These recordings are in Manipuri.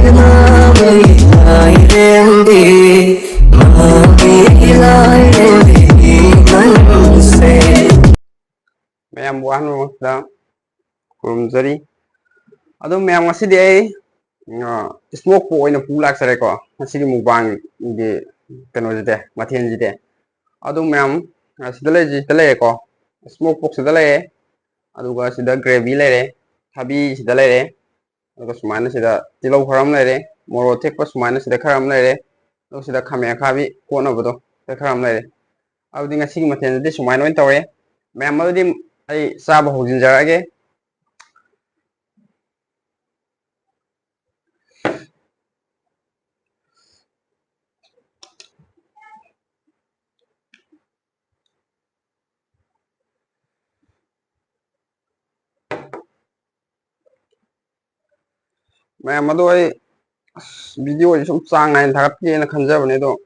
Ma'am one more the kurumzari. Ado ma'am ngasidi ay smoke po oina pu laksare ko. Ngasidi mukbang di kano jite mathian jite. Ado ma'am sida le ko smoke po sida le aduga sida gravy lere thabi sida lere aduga sumana sida tilau kharam lere moro thekpa sumana sida kharam lere aduga sida khame khabi kona bodo kharam lere adudi ngasigi mathian de sumana oin tawre ma'am adudi ai saba hojin jarage ma'am adu ai video sum sang nain thagat ke na khanjabane do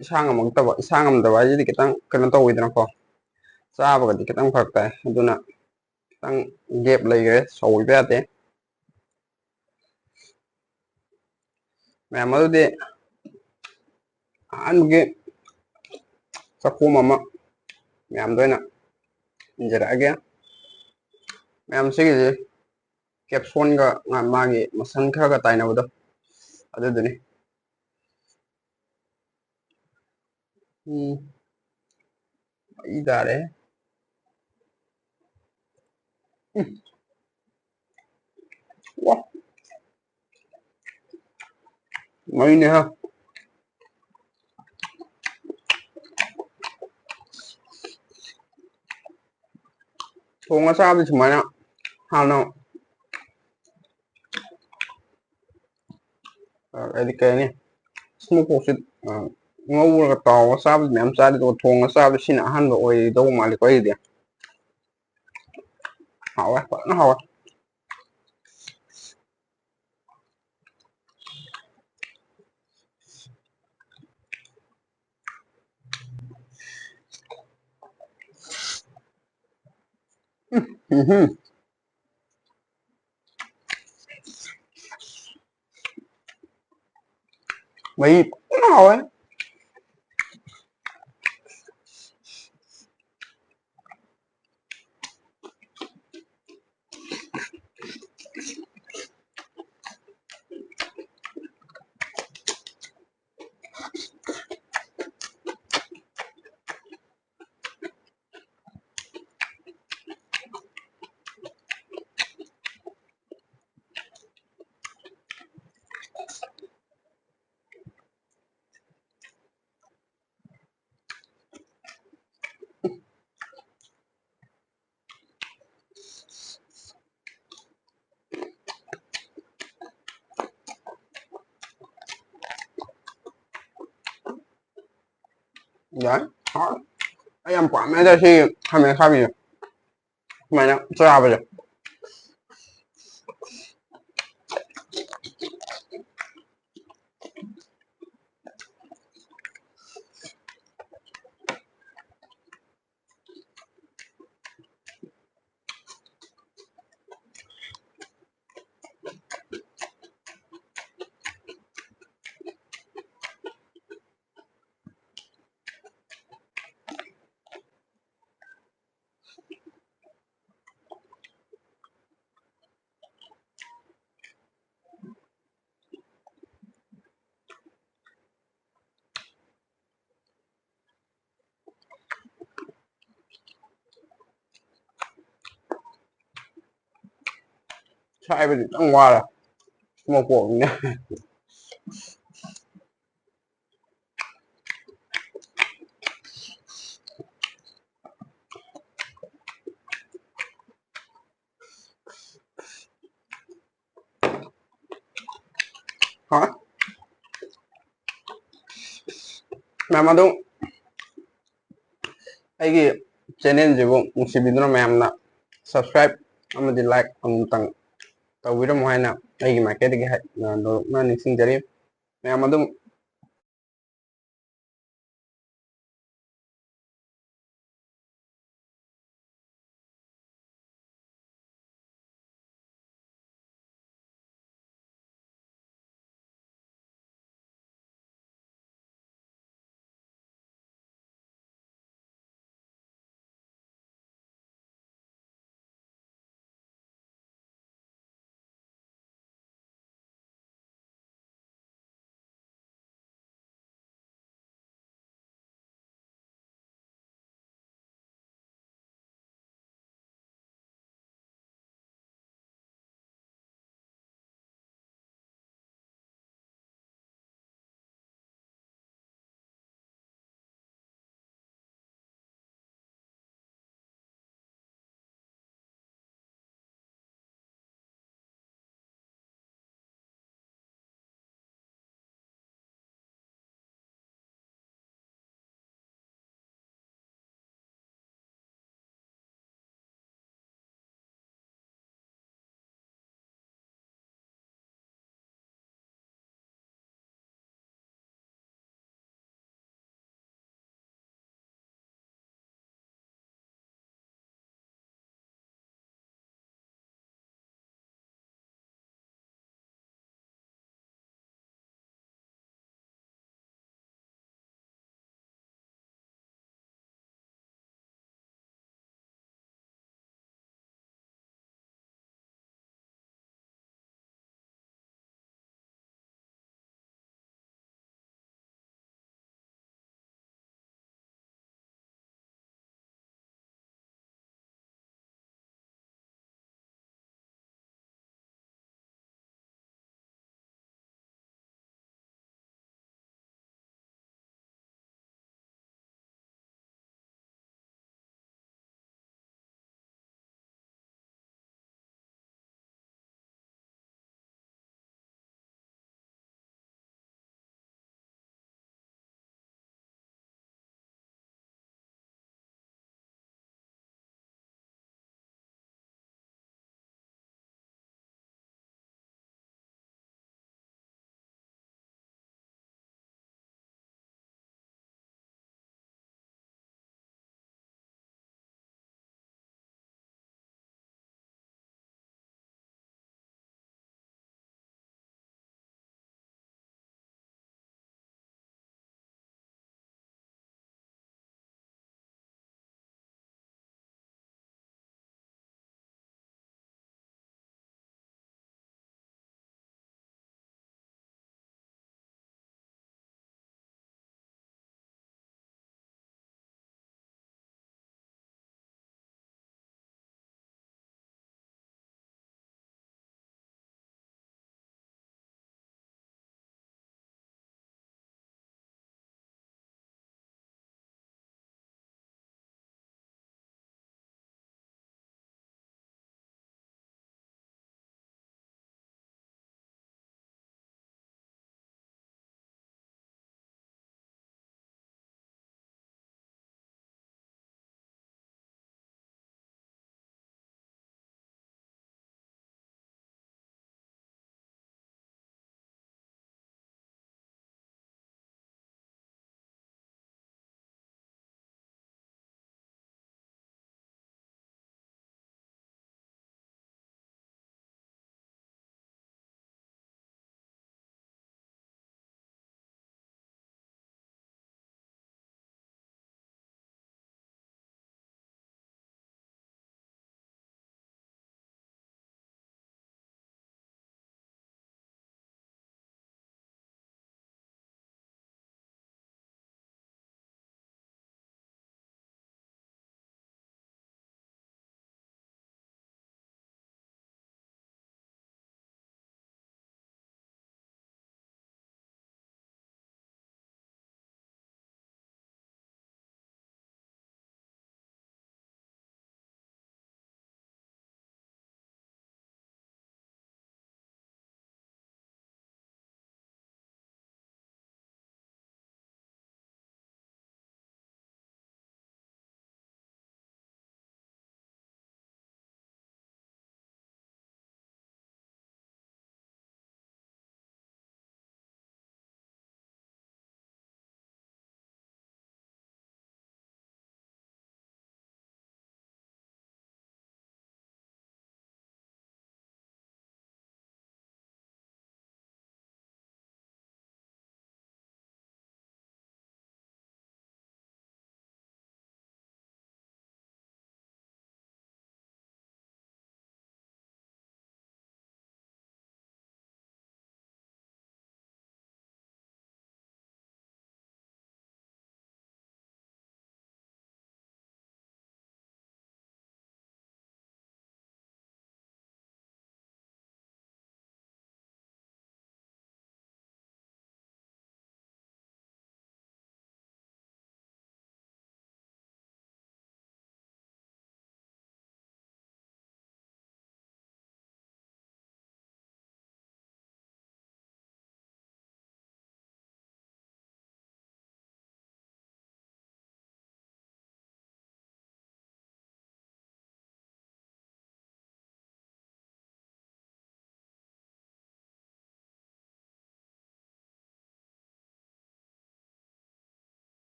isang amagtaba isang amdaba ai di kitang kana tawidna ko saba ga di kitang phakta aduna kitang gap laigre soi ba ate ma'am adu de an ge sakku mama ma'am do na injara age ma'am sigi capsule ga magi masan khara ga taina bodo adu duni idare wah mai ne ha thonga sa bi sumana hano edi kani smoke po sit ngawur ga taw sa bi ma'am sa di thonga sa bi sin ahan ba oi do mali ko ide hawa na hawa mấy nào ấy đấy đó anh em quả mấy đây thì hai mấy khác gì mày nó cho nào bây giờ sai bây giờ đang qua là một cuộc nhá hả mày đúng cái channel gì cũng một video mày là subscribe amadi like tang tawira mo hay na ay gi market gi hay na no na nising jari mày